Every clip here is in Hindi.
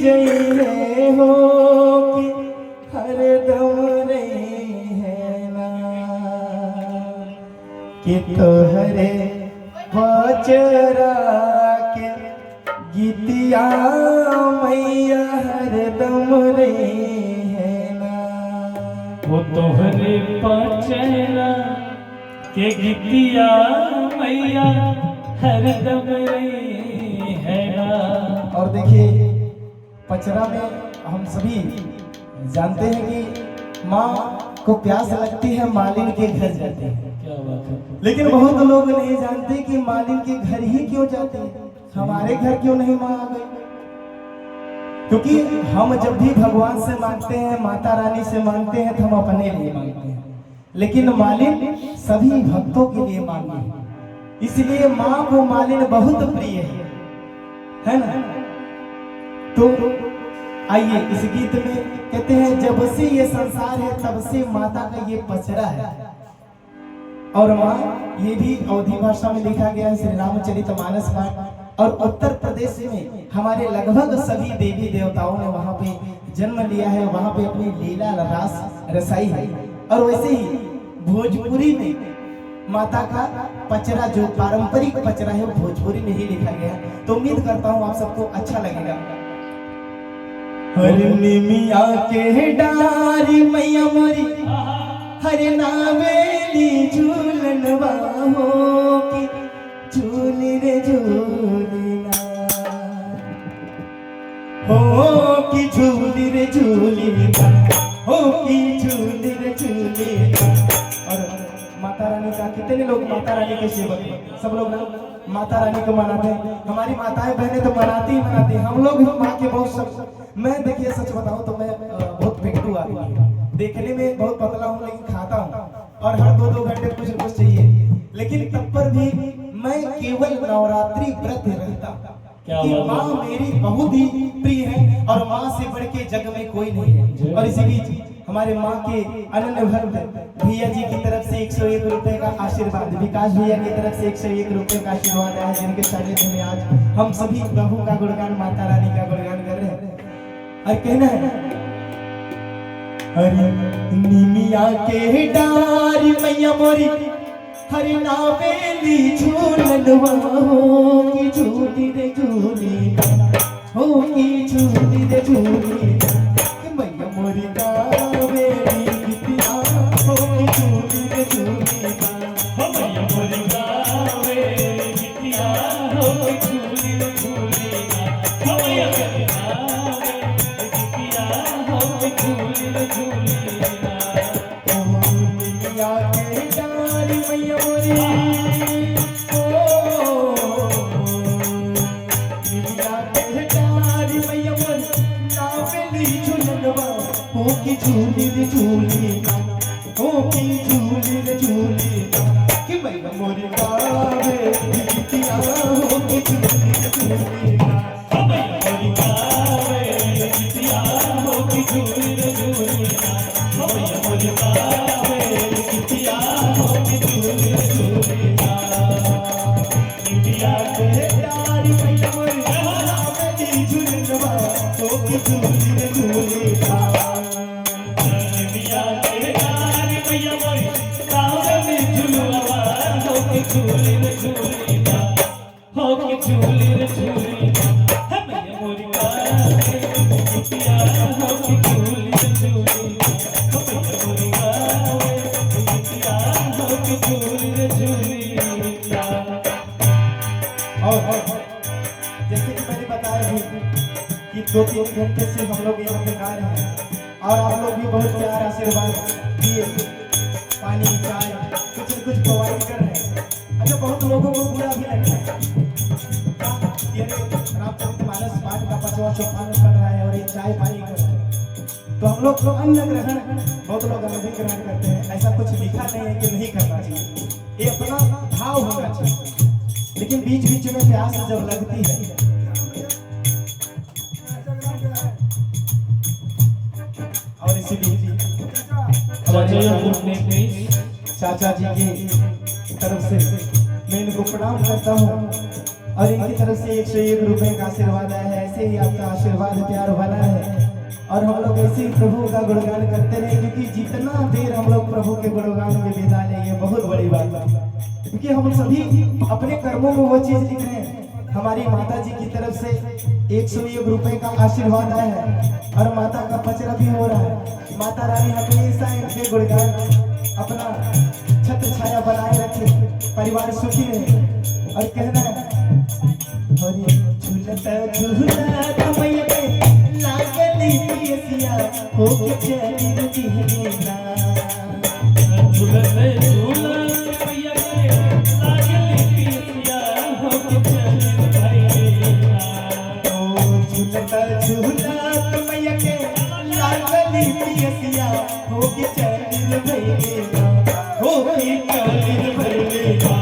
जइए हो कि हरदम रही है ना कि तोहरे बचरा के गीतिया मैया हरदम रही है ना। वो तोहरे बचरा के गीतिया मैया हरदम रही है ना। और देखिए पचरा में हम सभी जानते हैं कि माँ को प्यास लगती है मालिन के घर जाते हैं। क्या बात है। लेकिन बहुत लोग नहीं जानते कि मालिन के घर ही क्यों जाते हैं, हमारे घर क्यों नहीं माँ आ गई। क्योंकि हम जब भी भगवान से मांगते हैं, माता रानी से मांगते हैं, तो हम अपने लिए मांगते हैं, लेकिन मालिन सभी भक्तों के लिए मांगते हैं। इसलिए माँ को मालिन बहुत प्रिय है ना। तो आइए इस गीत में कहते हैं जब से ये संसार है तब से माता का ये पचरा है। और माँ ये भी अवधी भाषा में लिखा गया है, श्री रामचरितमानस पाठ। और उत्तर प्रदेश में हमारे लगभग सभी देवी देवताओं ने वहाँ पे जन्म लिया है, वहाँ पे अपनी लीला रास रसाई है। और वैसे ही भोजपुरी में माता का पचरा जो पारंपरिक पचरा है वो भोजपुरी में ही लिखा गया है। तो उम्मीद करता हूँ आप सबको अच्छा लगेगा। हर निमिया के डारी मैया मोरी हर नावेली झूलनवा हो कि झूली रे झूलीना हो कि झूली रे झूलीना हो कि झूली रे झूलीना। और माता रानी का कितने लोग माता रानी के सेवक हैं, सब लोग ना माता रानी को मनाते हैं। हमारी माताएं बहनें तो मनाती ही मनाती हैं, हम लोग माँ के बहुत सब। मैं देखिए सच बताऊं तो मैं बहुत पेटू आदमी हूं, देखने में बहुत पतला हूं लेकिन खाता हूं और हर 2-2 घंटे कुछ न कुछ चाहिए। लेकिन तब पर भी मैं केवल नवरात्रि व्रत रहता कि माँ मेरी बहुत ही प्रिय है और माँ से बढ़ के जग में कोई नहीं है। और इसी बीच हमारे माँ के अनन्य भक्त भैया जी की तरफ से 101 रुपए का आशीर्वाद, विकास भैया की तरफ से 101 रुपए का आशीर्वाद है, जिनके सानिध्य में आज हम सभी प्रभु का गुणगान, माता रानी का गुणगान कर रहे हैं। और कहना है हरि निमिया के डारी मैया मोरी हरि नावेली झूलनवा हो कि झूली रे झूली हो कि झूली रे झूली मैया मोरी नावेली गीतिया हो कि झूली रे झूली हो मैया मोरी नावेली गीतिया हो कि झूली रे झूली हो मैया मोरी नावेली गीतिया हो कि झूली रे झूली। निमिया के डारी मैया मोरी निमिया के डारी मैया मोरी नावेली झूलनवा हो कि झूली रे झूली हो कि झूली रे झूली कि मैया मोरी नावेली गीतिया हो कि झूली रे झूली हो मैया मोरी नावेली गीतिया हो कि झूली रे झूली हो मैया मोरी नावेली गीतिया हो कि झूली रे झूली। निमिया के डारी मैया मोरी नावेली झूलनवा हो कि झूली रे झूली निमिया के डारी मैया मोरी नावेली झूलनवा हो कि झूली रे झूली हो कि झूली रे झूली हे मैया मोरी नावेली गीतिया हो कि झूली रे झूली हो मैया मोरी नावेली गीतिया हो कि झूली रे झूली। और जैसे कि मैंने बताया भी कि 2-3 घंटे से हम लोग यहाँ पे गा रहे हैं और आप लोग भी बहुत प्यार आशीर्वाद दिए, पानी चाय कुछ न कुछ प्रोवाइड कर रहे हैं। अच्छा बहुत लोगों को बुरा भी लगता है, ये रामचरितमानस पाठ का 5वां सोपान पढ़ रहा है और ये चाय पानी कर रहा है, तो हम लोग तो अन्न ग्रहण, बहुत लोग अन्न भी ग्रहण करते हैं। ऐसा कुछ लिखा नहीं है कि नहीं करना चाहिए, ये अपना भाव होना चाहिए। लेकिन बीच बीच में प्यास जब लगती है और इसी बीच चाचा जी की तरफ से मैं इनको प्रणाम करता हूँ और इनकी तरफ से 101 रुपए का आशीर्वाद आया है। ऐसे ही आपका आशीर्वाद प्यार बना है और हम लोग ऐसे ही प्रभु का गुणगान करते रहे, क्योंकि जितना देर हम लोग प्रभु के गुणगान में बिता लेंगे बहुत बड़ी बात है। क्योंकि हम सभी अपने कर्मों में वो चीज लिख रहे हैं। हमारी माता जी की तरफ से 101 रुपए का आशीर्वाद आया है और माता का पचरा भी हो रहा है। माता रानी हमेशा इनके गुणगान अपना छत्र छाया बनाए रखे, परिवार सुखी रहे। और कहना है झूलता झूलता मैया के लागली पियसिया हो के चली दिहना, झूलते झूलते मैया के लागली पियसिया हो के चली दिहना। ओ झूलता झूलता मैया के लागली पियसिया हो के चली दिहना, हो के चली दिहना।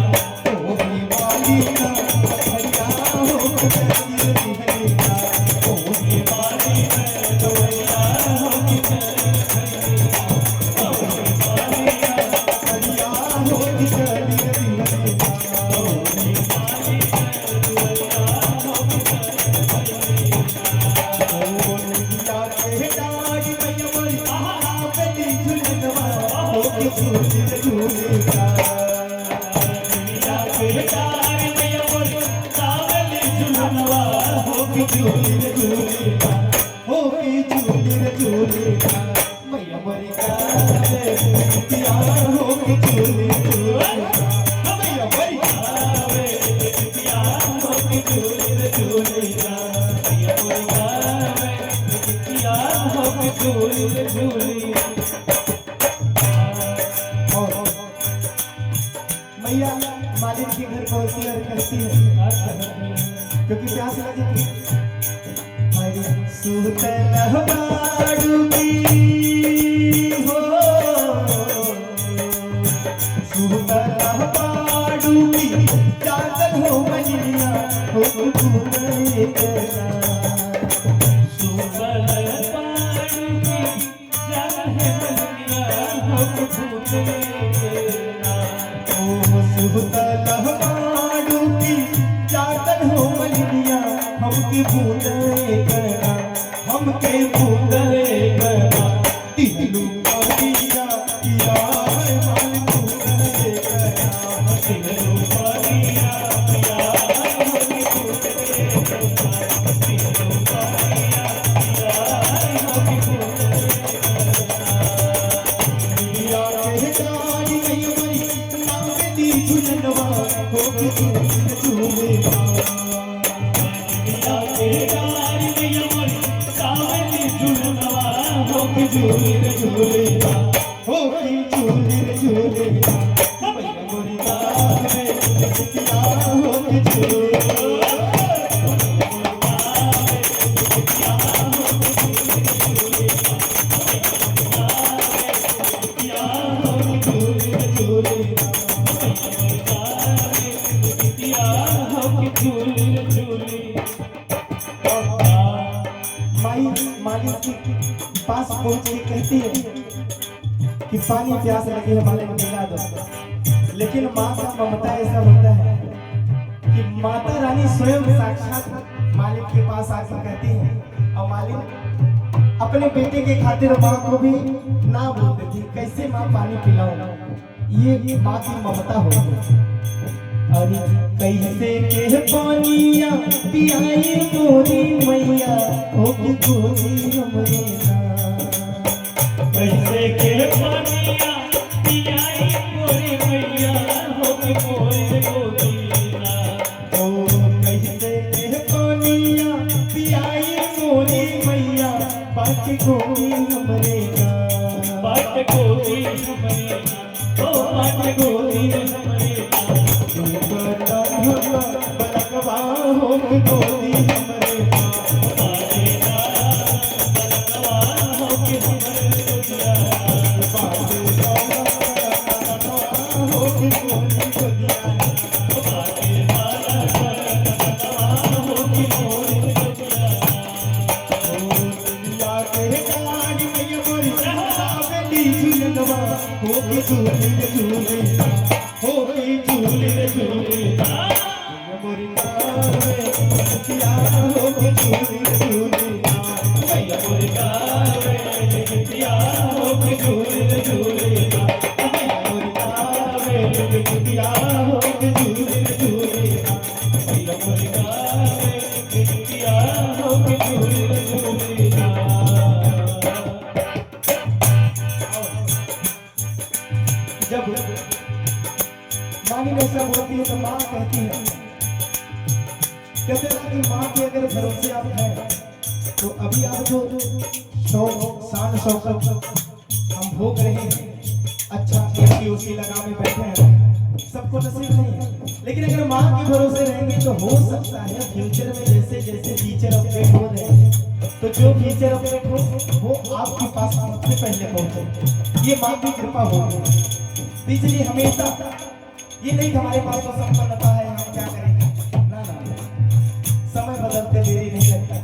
मैया मालिक के घर पहुंचती और कहती है, क्योंकि प्यास लगी थी। सुतल बाड़ूकी हो, सुतल बाड़ूकी जागल हो मैया हो तूने करा, सुतल बाड़ूकी जागल है मैया हो तूने करा। ओ सुतल बाड़ूकी जागल हो मैया हमके भूले करा, हमके भूले करा, तीनू पारिया किया है मान भूले करा, तीनू पारिया किया है मान भूले करा, तीनू पारिया किया है मान भूले करा। दुनिया के गाड़ी नहीं मरी नाम दी झुलनवा हो के झूलेगा, झूले झूलेगा हो झूले झूलेगा मैया मोरी गाँव में बिटिया हो के झूलेगा। मालिक के पास पहुंच के कहती है कि पानी प्यास लगी है मालिक पिला दो। लेकिन माँ का ममता ऐसा होता है कि माता रानी स्वयं साक्षात मालिक के पास आकर कहती है, और मालिक अपने बेटे के खातिर माँ को भी ना बोल देती, कैसे माँ पानी पिलाओ, ये माँ की ममता होगी। और कैसे के पानिया पियाई मोरी मैया हो की गोरी हमरे ना, कैसे के पानिया पियाई मोरी मैया हो की मोरी गोरी ना। ओ कैसे के पानिया पियाई मोरी मैया बाट गोरी हमरे ना, बाट गोरी हमरे ना, ओ बाट गोरी हमरे ना। बलकवा हो के गोरी हमरे ना, बलकवा हो के हमरे गोरिया, बाटे हो के गोरी गोरिया, बाटे बलकवा हो के गोरी गोरिया। ओ दुनिया के गाड़ी में मोरी सावली झूलनवा हो के झूले झूले हो के झूले झूले मोरी बिटिया हो के झूली झूली मैया मोरी गावे बिटिया हो के झूली झूली मैया मोरी गावे बिटिया हो के झूली झूली मैया मोरी गावे बिटिया हो के झूली झूली जब मानी ऐसा बोलती है तो माँ कहती है, कहते हैं कि माँ के अगर भरोसे आप हैं तो अभी आप जो शान शौकत हम भोग रहे हैं, अच्छा एसी उसी लगा में बैठे हैं, सबको नसीब नहीं है। लेकिन अगर माँ के भरोसे रहेंगे तो हो सकता है फ्यूचर में जैसे जैसे फीचर अपडेट हो रहे हैं तो जो फीचर अपडेट हो वो आपके पास सबसे पहले पहुंचे। ये माँ की कृपा होगी। इसलिए हमेशा ये नहीं कि हमारे पास तो संपन्नता है हम क्या करेंगे, ना ना, समय बदलते देरी नहीं लगता।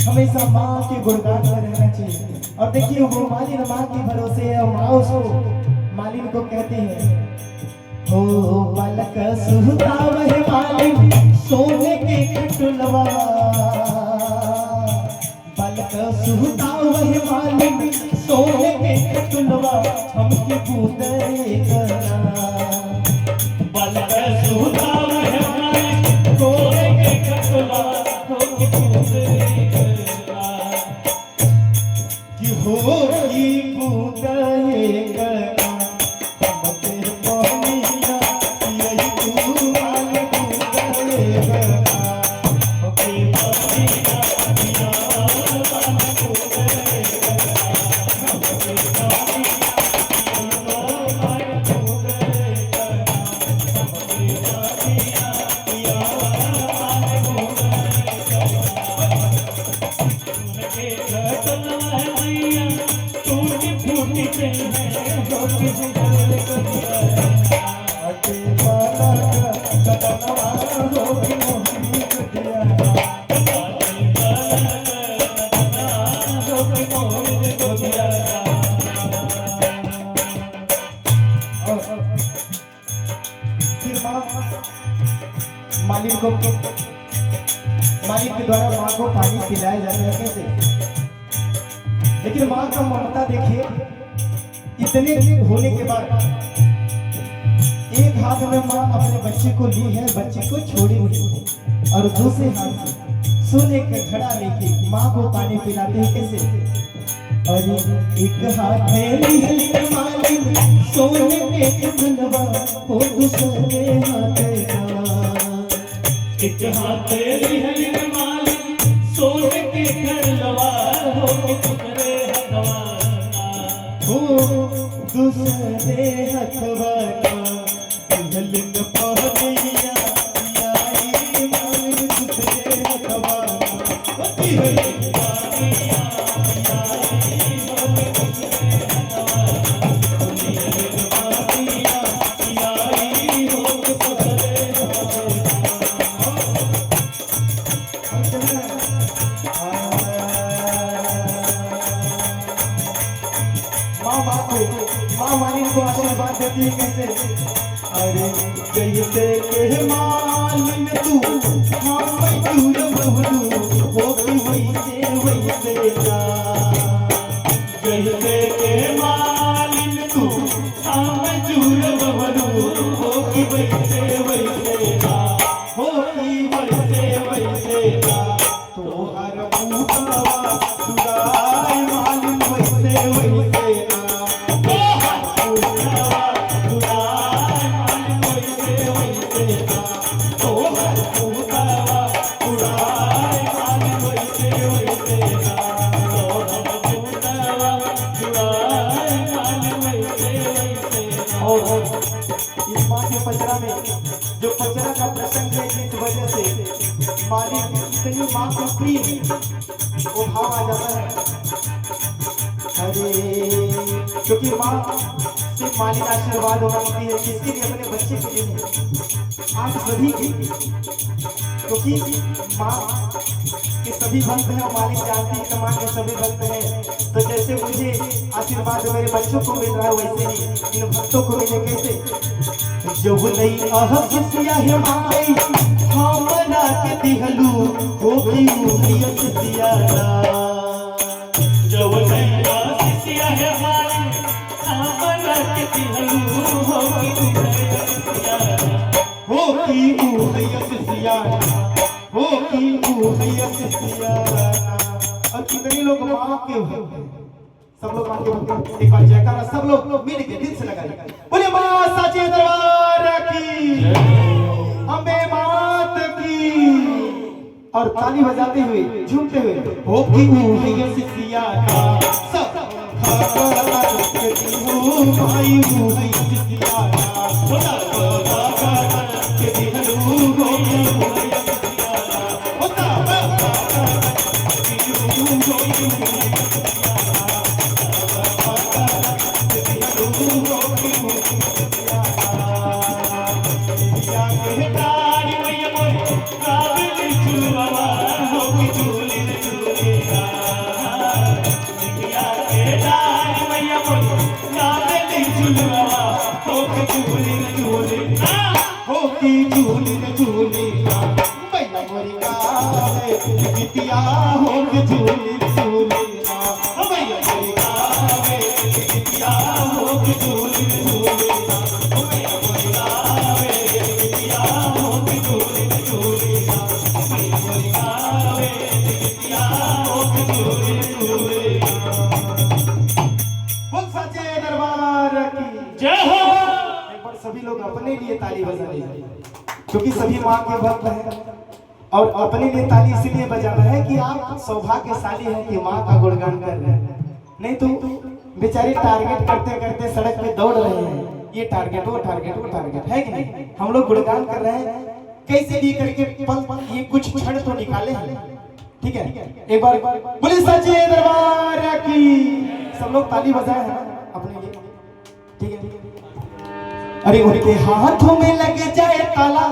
हमेशा माँ के गुणगान में रहना चाहिए। और देखिए वो मालिन माँ के भरोसे है और माँ उसको मालिन को कहते हैं, हो बालक सुहता वह मालिन सोने के खटुलवा, बालक सुहता वह मालिन सोने के खटुलवा हमके बूंदे करा, बालक सुहता वह मालिन सोने के खटुलवा हमके बूंदे करा कि हो की बूंदे करा हमके पानिया यही तू वाले बूंदे करा हमके पानिया पिया वाले बूंदे करा हमके पानिया मालिक को मालिक के द्वारा माँ को पानी पिलाया जाता है कैसे। लेकिन माँ का ममता देखिए, इतने होने के बाद एक हाथ में माँ अपने बच्चे को ली है, बच्चे को छोड़ी नहीं, और दूसरे हाथ से सोने का घड़ा लेके माँ को पानी पिलाते हैं कैसे। और एक हाथ में ली है मालिक सोने के घड़वा, वो दूसरे हाथ एक हाथ तेरी है मालिक सोने के घड़वा हो दूसरे हथवा, हो दूसरे हथवा दुल्हन पहनिया आई मालिक दूसरे हथवा माँ मालिक को आशीर्वाद देती है कैसे। अरे जैसे के मालिन तू हाँ मैं तू बबलू वो भी वैसे वैसे ना, जैसे के मालिन तू हाँ मैं चूर बबलू हो कि वैसे वैसे ना, हो की वैसे वैसे ना, तो हर पूतवा सुगाई मालिन वैसे वैसे ना, इस माँ के पचरा में जो पचरा का प्रसंग है इस वजह से मालिक इतनी माँ को प्रिय वो भाव आ जाता है। अरे क्योंकि माँ से मालिक आशीर्वाद मांगती है किसके लिए, अपने बच्चे के लिए, आप सभी की, क्योंकि माँ के सभी भक्त हैं और मालिक जानती है माँ के सभी भक्त हैं। तो जैसे मुझे आशीर्वाद मेरे बच्चों को मिल रहा है वैसे ही इन भक्तों को मिले कैसे। जब नहीं अहसिया है माई हमरा के दिहलू हो की उम्रियत दियारा जब नैया सिसिया है मारी हमरा के दिहलू हो की उम्रियत दियारा हो की उम्रियत दियारा हो की उम्रियत दियारा। और कितने लोग माँ के हुए सब लोग माँ के भक्त एक बार जयकारा सब लोग मिल के दिल से लगाइए बोले माँ साचे दरबार की अम्बे मात की। और ताली बजाते हुए झूमते हुए हो की उम्रियत दियारा सब के दिहू भाई उम्रियत दियारा होता के दिहलू हो की उम्रियत दियारा होता के दिहलू हो की उम्रियत सभी लोग अपने लिए ताली बजा लीजिए क्योंकि सभी माँ के भक्त हैं और अपने लिए ताली इसलिए बजाना है कि आप सौभाग्यशाली हैं कि माँ का गुणगान कर रहे हैं। नहीं तो बेचारे टारगेट करते करते सड़क पे दौड़ रहे हैं, ये टारगेट वो टारगेट वो टारगेट है कि नहीं। हम लोग गुणगान कर रहे हैं कैसे भी करके पल ये कुछ क्षण तो निकाले हैं। ठीक है, एक बार बोले सच्चे दरबार की। सब लोग ताली बजाए हैं अपने लिए। ठीक है, अरे उनके हाथों में लग जाए ताला